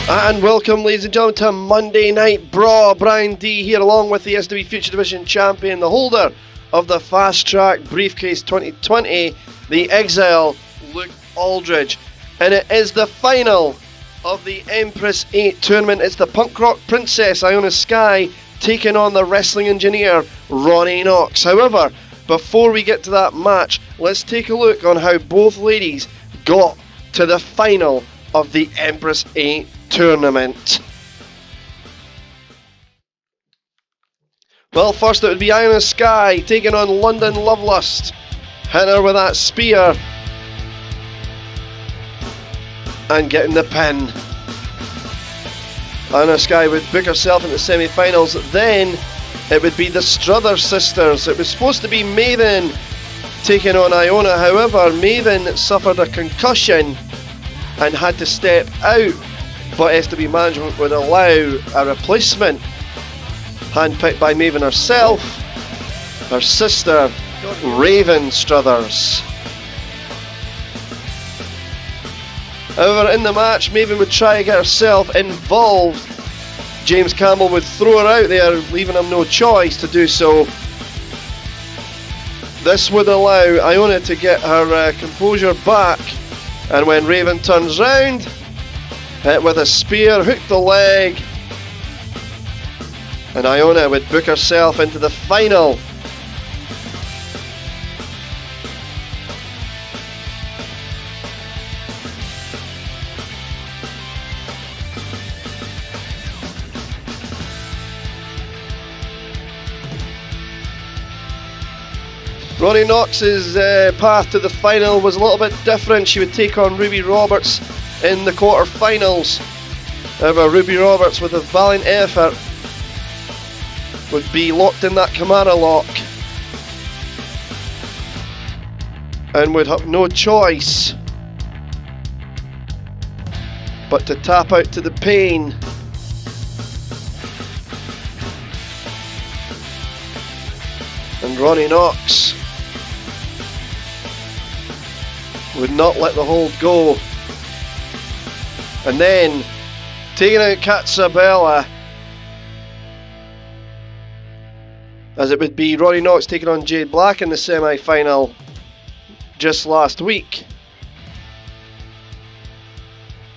And welcome, ladies and gentlemen, to Monday Night Braw. Brian D here, along with the SW Future Division champion, the holder of the Fast Track Briefcase 2020, the Exile, Luke Aldridge. And it is the final of the Empress 8 tournament. It's the punk rock princess, Iona Sky, taking on the wrestling engineer, Ronnie Knox. However, before we get to that match, let's take a look on how both ladies got to the final of the Empress 8 tournament. Well, first it would be Iona Sky taking on London Lovelust, hitting her with that spear and getting the pin. Iona Sky would book herself into semi-finals. Then it would be the Struther sisters. It was supposed to be Maven taking on Iona. However, Maven suffered a concussion and had to step out, but SW management would allow a replacement, handpicked by Maven herself, her sister Raven Struthers. However, in the match, Maven would try to get herself involved. James Campbell would throw her out there, leaving him no choice to do so. This would allow Iona to get her composure back, and when Raven turns round, hit with a spear, hook the leg, and Iona would book herself into the final. Ronnie Knox's path to the final was a little bit different. She would take on Ruby Roberts in the quarter-finals. However, Ruby Roberts, with a valiant effort, would be locked in that Kamara lock and would have no choice but to tap out to the pain. And Ronnie Knox would not let the hold go. And then, taking out Katsabella, as it would be Ronnie Knox taking on Jade Black in the semi-final just last week.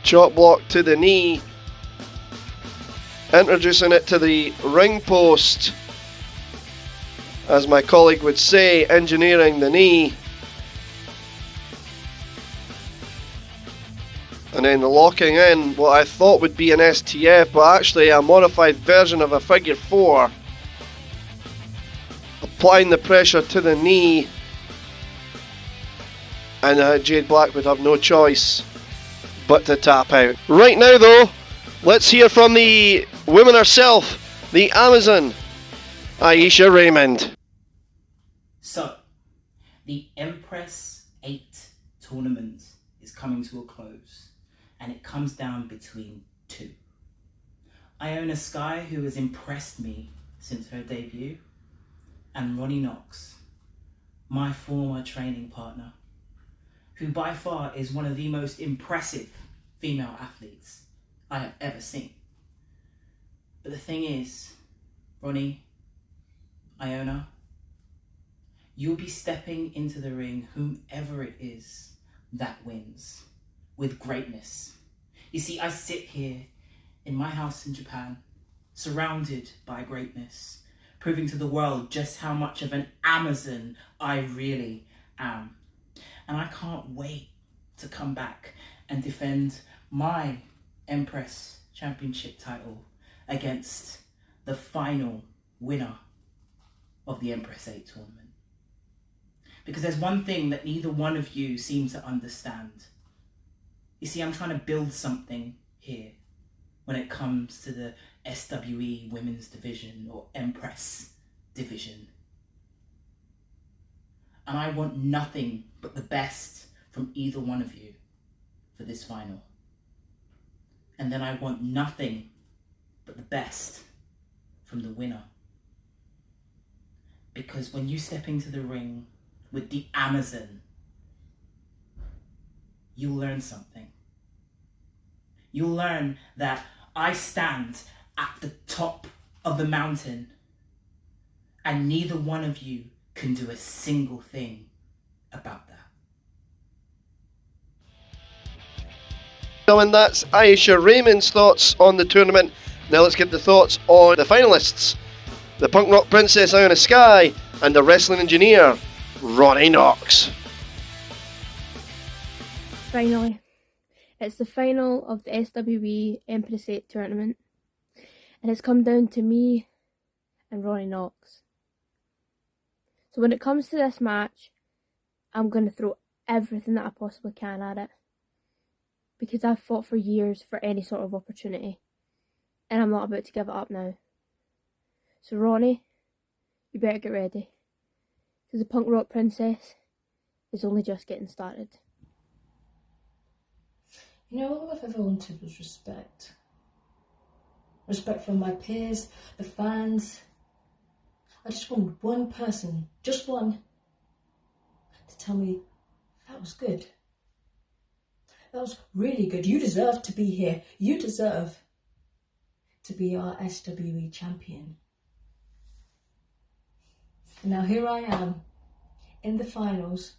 Chop block to the knee, introducing it to the ring post, as my colleague would say, engineering the knee. And then locking in what I thought would be an STF, but actually a modified version of a figure 4. Applying the pressure to the knee, and Jade Black would have no choice but to tap out. Right now though, let's hear from the woman herself, the Amazon, Aisha Raymond. So, the Empress 8 tournament is coming to a close, and it comes down between two. Iona Sky, who has impressed me since her debut, and Ronnie Knox, my former training partner, who by far is one of the most impressive female athletes I have ever seen. But the thing is, Ronnie, Iona, you'll be stepping into the ring, whomever it is that wins, with greatness. You see, I sit here in my house in Japan, surrounded by greatness, proving to the world just how much of an Amazon I really am. And I can't wait to come back and defend my Empress Championship title against the final winner of the Empress 8 tournament. Because there's one thing that neither one of you seem to understand. You see, I'm trying to build something here when it comes to the SWE Women's Division or Empress Division. And I want nothing but the best from either one of you for this final. And then I want nothing but the best from the winner. Because when you step into the ring with the Amazon, you'll learn something. you'll learn that I stand at the top of the mountain and neither one of you can do a single thing about that. And that's Aisha Raymond's thoughts on the tournament. Now let's get the thoughts on the finalists. The punk rock princess Iona Sky and the wrestling engineer Ronnie Knox. Finally, it's the final of the SWE Empress 8 tournament, and it's come down to me and Ronnie Knox. So when it comes to this match, I'm going to throw everything that I possibly can at it, because I've fought for years for any sort of opportunity, and I'm not about to give it up now. So Ronnie, you better get ready, because the punk rock princess is only just getting started. You know, all I've ever wanted was respect. Respect from my peers, the fans. I just wanted one person, just one, to tell me that was good. That was really good. You deserve to be here. You deserve to be our SWE champion. And now here I am in the finals,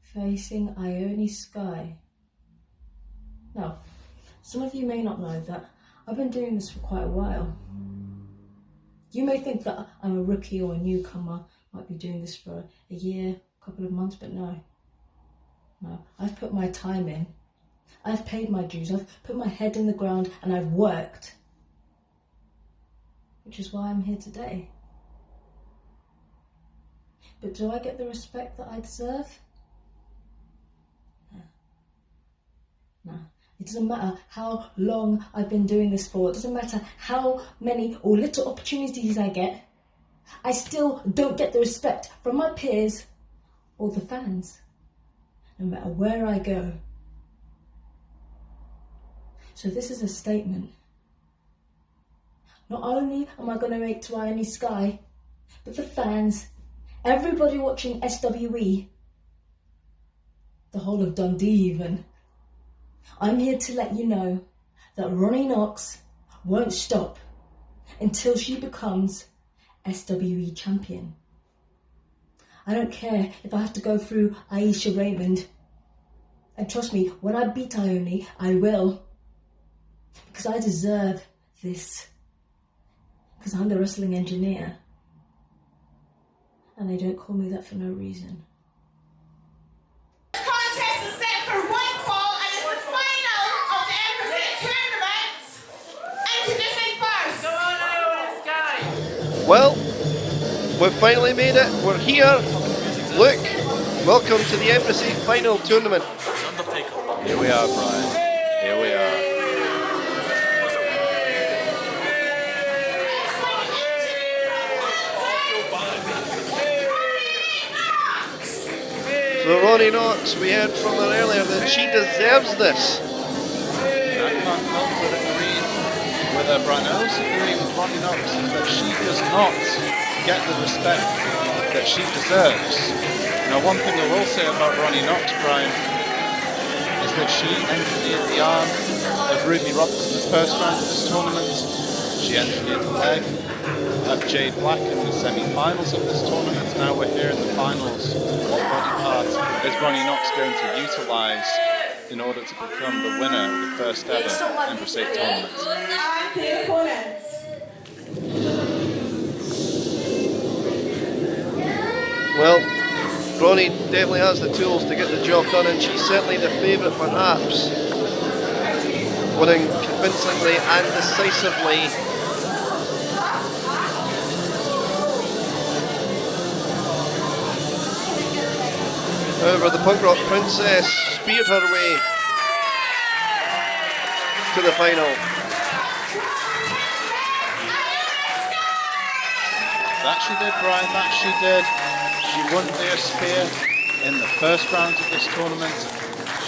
facing Iona Sky. Now, some of you may not know that I've been doing this for quite a while. You may think that I'm a rookie or a newcomer, might be doing this for a year, a couple of months, but no. No, I've put my time in. I've paid my dues. I've put my head in the ground and I've worked. Which is why I'm here today. But do I get the respect that I deserve? No. No. It doesn't matter how long I've been doing this for. It doesn't matter how many or little opportunities I get. I still don't get the respect from my peers or the fans, no matter where I go. So this is a statement. Not only am I going to make to Iona Sky, but the fans, everybody watching SWE, the whole of Dundee even, I'm here to let you know that Ronnie Knox won't stop until she becomes SWE champion. I don't care if I have to go through Aisha Raymond. And trust me, when I beat Iona, I will. Because I deserve this. Because I'm the wrestling engineer. And they don't call me that for no reason. Well, we've finally made it. We're here. Luke, welcome to the Empress 8 final tournament. Here we are, Bryan. Here we are. So Ronnie Knox, we heard from her earlier that she deserves this. I can't help but agree with her, Bryan. I also agree with Ronnie Knox that she does not get the respect that she deserves. Now, one thing I will say about Ronnie Knox, Bryan, is that she engineered the arm of Ruby Robertson's first round of this tournament. She engineered the leg of Jade Black in the semi-finals of this tournament. Now we're here in the finals. What body part is Ronnie Knox going to utilise in order to become the winner of the first ever Empress 8 tournament? Well, Ronnie definitely has the tools to get the job done, and she's certainly the favourite perhaps, winning convincingly and decisively. However, the punk rock princess speared her way to the final. That she did, Bryan, that she did. She won via spear in the first round of this tournament.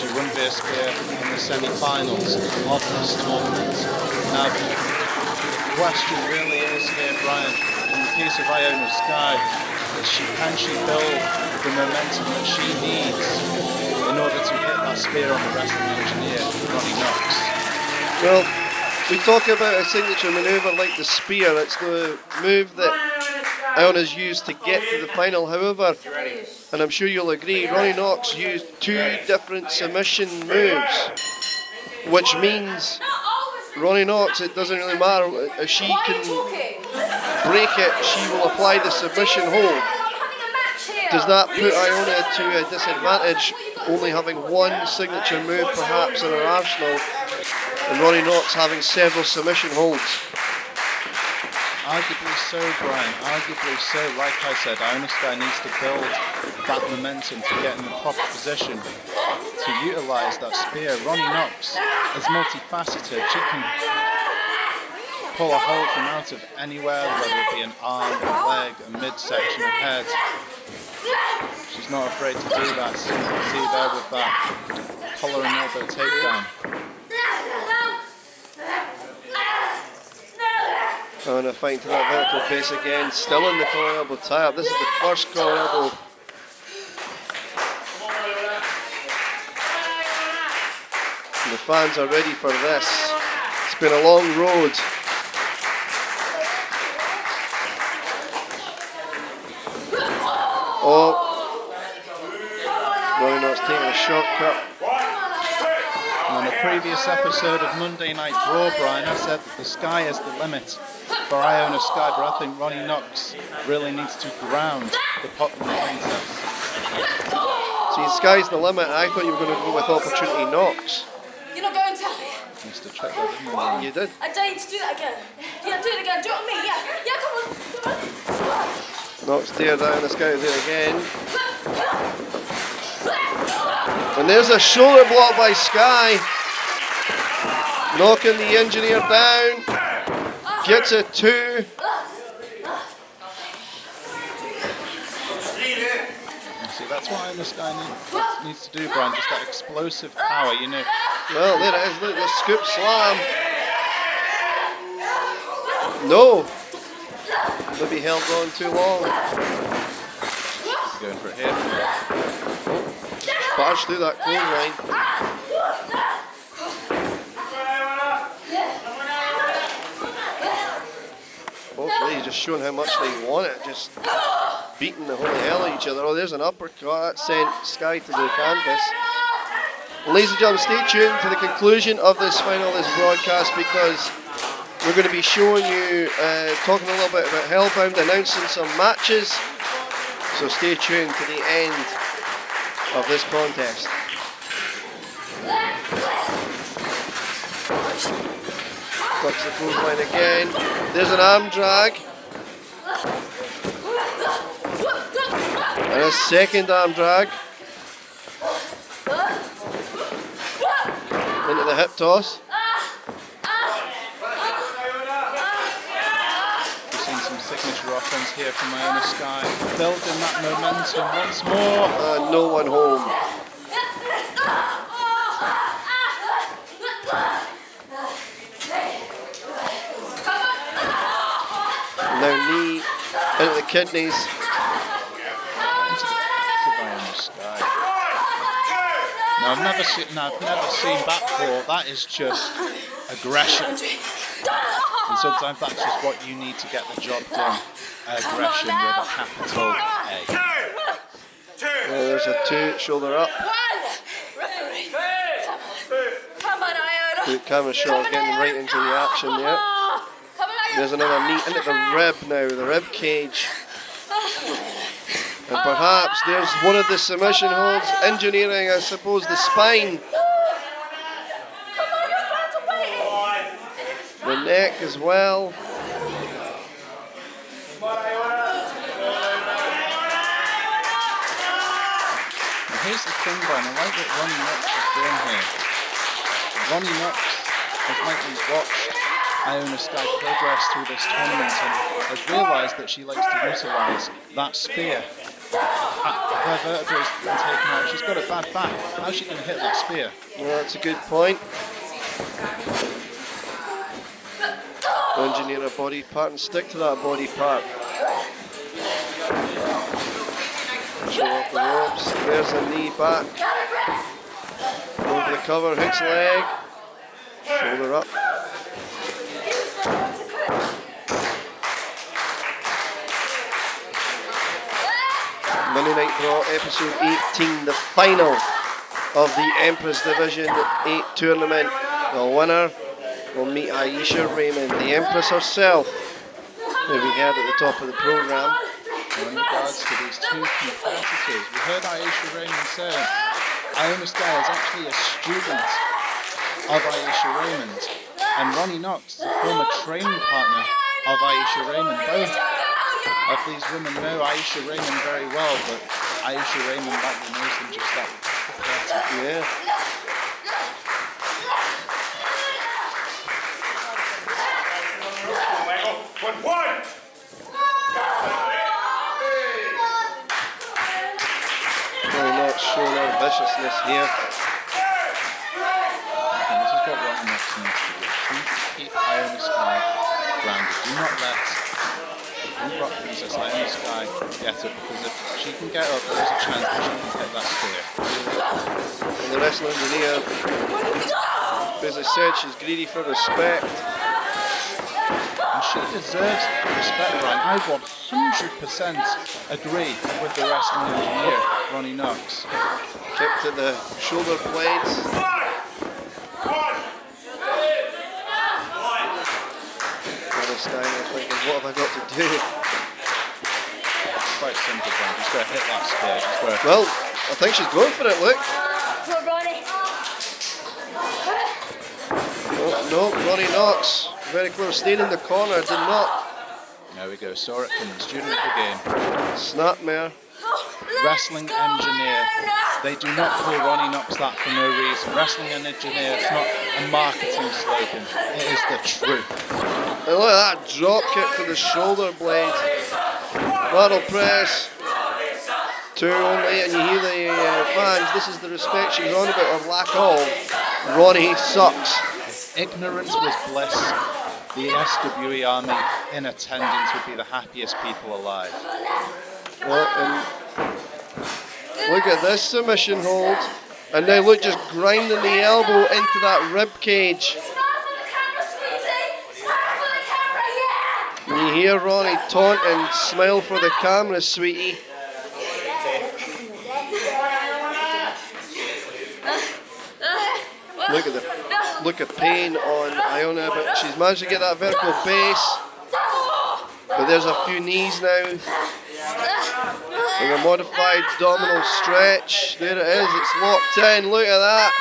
She won via spear in the semi-finals of this tournament. Now, the question really is here, Bryan, in the case of Iona Sky, is can she build the momentum that she needs in order to to hit that spear on the wrestling engineer, Ronnie Knox. Well, we talk about a signature maneuver like the spear. It's the move that Iona's used to get to the final. However, and I'm sure you'll agree, Ronnie Knox used 2 different submission moves, which means Ronnie Knox, it doesn't really matter if she can break it, she will apply the submission hold. Does that put Iona to a disadvantage, only having 1 signature move perhaps in her arsenal, and Ronnie Knox having several submission holds? Arguably so, Brian. Arguably so. Like I said, Iona Sky needs to build that momentum to get in the proper position to utilise that spear. Ronnie Knox is multifaceted. She can pull a hold from out of anywhere, whether it be an arm, a leg, a midsection, a head. She's not afraid to do that. So you can see there with that collar and elbow takedown. Iona fighting to that vertical base again, still in the collar elbow tie-up. This is the first collar elbow. And the fans are ready for this. It's been a long road. Oh, Ronnie Knox taking a shortcut. On a previous episode of Monday Night Braw, Brian, I said that the sky is the limit for Iona Sky, but I think Ronnie Knox really needs to ground the popular princess. See, sky's the limit. I thought you were going to go with Opportunity Knox. You're not going to? Mr. Trick, didn't I? You did. I dare you to do that again. Yeah, do it again. Do it on me. Yeah, come on. Knox stared down, the sky there again. And there's a shoulder block by Sky. Knocking the engineer down. Gets a 2. See, that's what Iona Sky needs to do, Brian. Just that explosive power, you know. Well, there it is. Look, the scoop slam. No. Maybe held on too long. Going for it here. Barged through that clothesline. Hopefully he's just showing how much they want it. Just beating the holy hell out of each other. Oh, there's an uppercut. That sent Sky to the canvas. Ladies and gentlemen, stay tuned to the conclusion of this Finalist broadcast, because we're going to be showing you, talking a little bit about Hellbound, announcing some matches. So stay tuned to the end of this contest. Touch the clothesline again. There's an arm drag. And a second arm drag. Into the hip toss. We've seen some signature offense here from Iona Sky. Building that momentum once more. No one home. Now knee into the kidneys. Now I've never seen that before. That is just aggression. And sometimes that's just what you need to get the job done. Aggression with a capital A. There's a 2, shoulder up. Come on, Iona. Good camera shot, getting right into the action there. There's another knee into the rib now, the rib cage. And perhaps there's one of the submission holds, engineering, I suppose, the spine. The neck as well. Now here's the thing, Brian, I like what Ronnie Knox is doing here. Ronnie Knox has likely watched Iona Sky progress through this tournament and has realised that she likes to utilise that spear. Her vertebrae's been taken out. She's got a bad back. How's she going to hit that spear? Well, that's a good point. Engineer a body part and stick to that body part. Show off the ropes. There's a knee back. for the cover, hooks leg, shoulder up. Monday Night Braw episode 18, the final of the Empress Division 8 tournament. The winner will meet Aisha Raymond, the Empress herself, who we heard at the top of the programme. In regards to these two competitors, we heard Aisha Raymond say Iona is actually a student of Aisha Raymond, and Ronnie Knox is a former training partner of Aisha Raymond. Both of these women know Aisha Raymond very well, but Aisha Raymond likely knows them just that better. Yeah. Really not showing our viciousness here. And this is what Ronnie Knox needs to do. She needs to keep Iona Sky grounded. Do not let Rock Princess Iona Sky get up, because if she can get up, there is a chance that she can hit that spear. And the wrestling engineer, as I said, she's greedy for respect. And she deserves respect, Brian. I 100% agree with the wrestling engineer, Ronnie Knox. Kick to the shoulder blades. Steiner thinking, what have I got to do? It's quite simple, Brian. Just go hit that spear. Well, I think she's going for it, look. No, Ronnie Knox, very close, staying in the corner, did not. There we go, saw it coming, student of the game. Snapmare. Wrestling engineer. They do not call Ronnie Knox that for no reason. Wrestling engineer, it's not a marketing slogan. It is the truth. And look at that drop kick to the shoulder blade. Battle press. 2 only, and you hear the fans. This is the respect she was on about, or lack of. Ronnie sucks. If ignorance was bliss, the SWE army in attendance would be the happiest people alive. Well, and look at this submission hold. And now look, just grinding the elbow into that rib cage. You hear Ronnie taunt and smile for the camera, sweetie. Look at pain on Iona, but she's managed to get that vertical base. But there's a few knees now. And a modified abdominal stretch. There it is, it's locked in, look at that.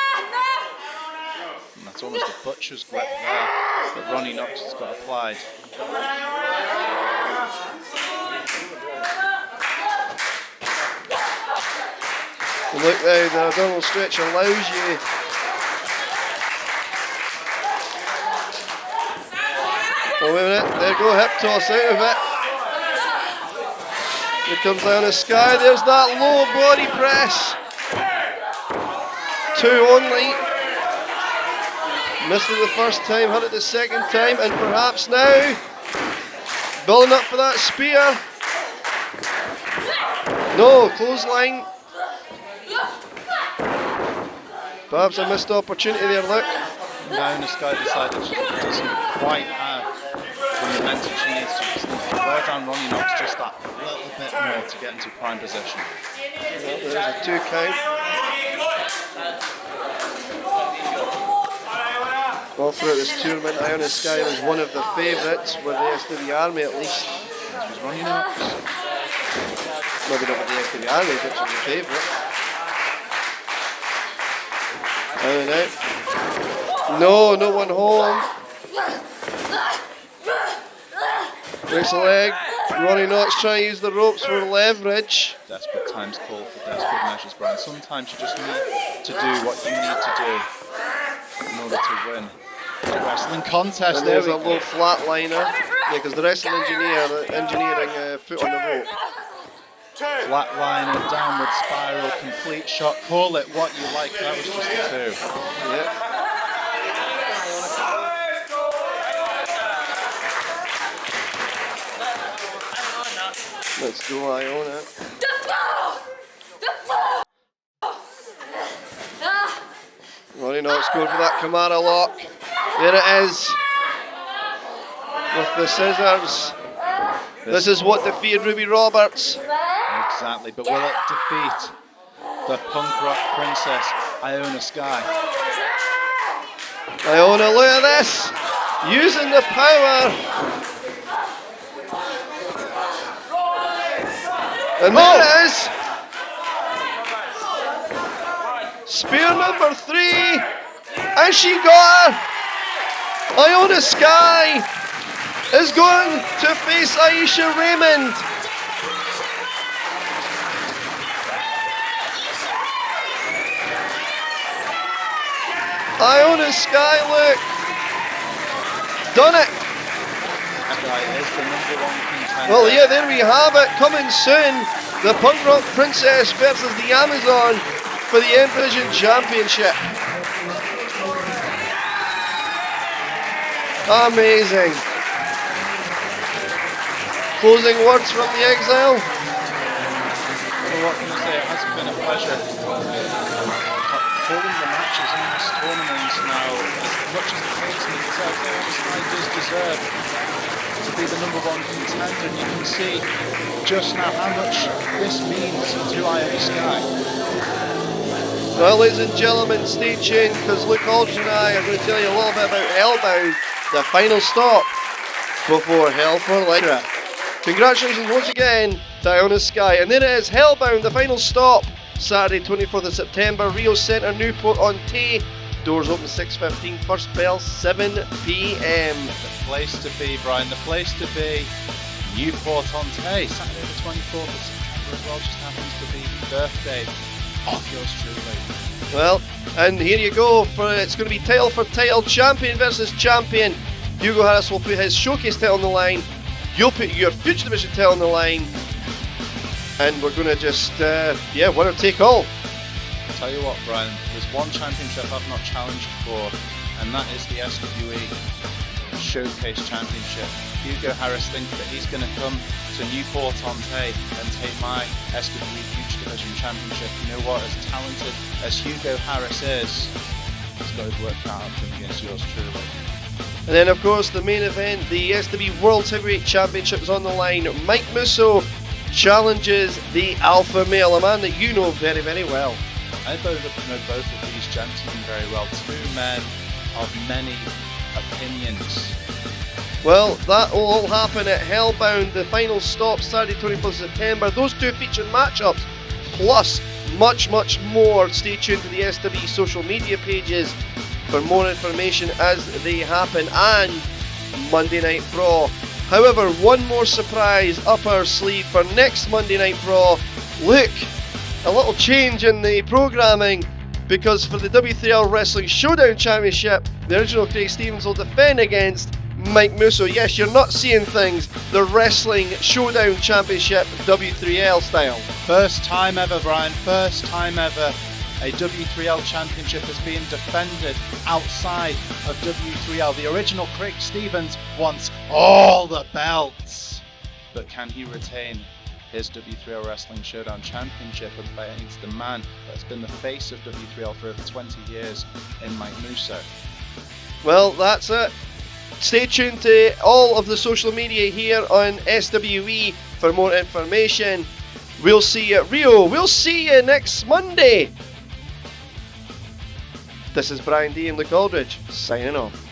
And that's almost a butcher's grip there that Ronnie Knox has got applied. And look now, the abdominal stretch allows you. Oh, wait a minute, there you go, hip toss out of it. Here comes Iona Sky, there's that low body press. 2 only. Missed it the first time, had it the second time, and perhaps now, building up for that spear. No, clothesline. Perhaps a missed opportunity there, look. Iona Sky decided she doesn't quite have the momentum she needs to. Just needs to wear down Ronnie Knox just that little bit more to get into prime position. Well, there's a 2 count. All throughout this tournament, Iona Sky was one of the favourites with the SW Army at least. This was Ronnie Knox. Maybe not with the SW Army, but she was a favourite. And out. No, no one home. There's a leg. Ronnie Knox trying to use the ropes for leverage. Desperate times call for desperate measures, Brian. Sometimes you just need to do what you need to do in order to win a wrestling contest. And there's a low flatliner. Yeah, because the wrestling engineering foot on the rope. Flatliner, downward spiral, complete shot. Call it what you like. That was just a 2. Yeah. Let's go, Iona. Knox going for that Kamara lock. There it is. With the scissors. This is what defeated Ruby Roberts. Exactly, but will it defeat the punk rock princess, Iona Sky? Iona, look at this! Using the power. And there it is! Spear number 3! And she got her! Iona Sky is going to face Aisha Raymond. Iona Sky, look! Done it! Is the #1 contender. Well, yeah, there we have it. Coming soon, the Punk Rock Princess versus the Amazon for the Empress Championship. Amazing. Closing words from the Exile. Well, what can I say? It has been a pleasure calling the matches in this tournament now. As much as it makes me deserve, Sky does deserve to be the #1 contender, and you can see just now how much this means to Iona Sky. Well, ladies and gentlemen, stay tuned because Luke Aldridge and I are going to tell you a little bit about Hellbound, the final stop before Hell for Lycra. Congratulations once again to Iona Sky. And there it is, Hellbound, the final stop, Saturday 24th of September, Rio Centre, Newport on Tay. Doors open 6:15, first bell 7 p.m. The place to be, Brian, the place to be. Newport on Tay, Saturday the 24th of September as well, just happens to be the birthday of yours truly. Well, and here you go, it's going to be title for title, champion versus champion. Hugo Harris will put his showcase title on the line, you'll put your future division title on the line, and we're going to just, winner take all. I'll tell you what, Brian, there's one championship I've not challenged for, and that is the SWE Showcase Championship. Hugo Harris thinks that he's going to come to Newport on Tay and take my SWE Future Division Championship. You know what, as talented as Hugo Harris is, he's got his work cut out for him against yours truly. And then of course the main event, the SWE World Heavyweight Championship is on the line. Mike Musso challenges the Alpha Male, a man that you know very, very well. I know both of these gentlemen very well. Two men of many opinions. Well, that will all happen at Hellbound, the final stop, Saturday 24th of September. Those two featured matchups, plus much, much more. Stay tuned to the SWE social media pages for more information as they happen, and Monday Night Braw. However, one more surprise up our sleeve for next Monday Night Braw. Look, a little change in the programming, because for the W3L Wrestling Showdown Championship, the original Craig Stevens will defend against Mike Musso. Yes, you're not seeing things the Wrestling Showdown Championship W3L style. First time ever, Brian, first time ever a W3L Championship has been defended outside of W3L. The original Craig Stevens wants all the belts, but can he retain his W3L Wrestling Showdown Championship against the man that's been the face of W3L for over 20 years in Mike Musso? Well, that's it. Stay tuned to all of the social media here on SWE for more information. We'll see you at Rio. We'll see you next Monday. This is Brian D and Luke Aldridge signing off.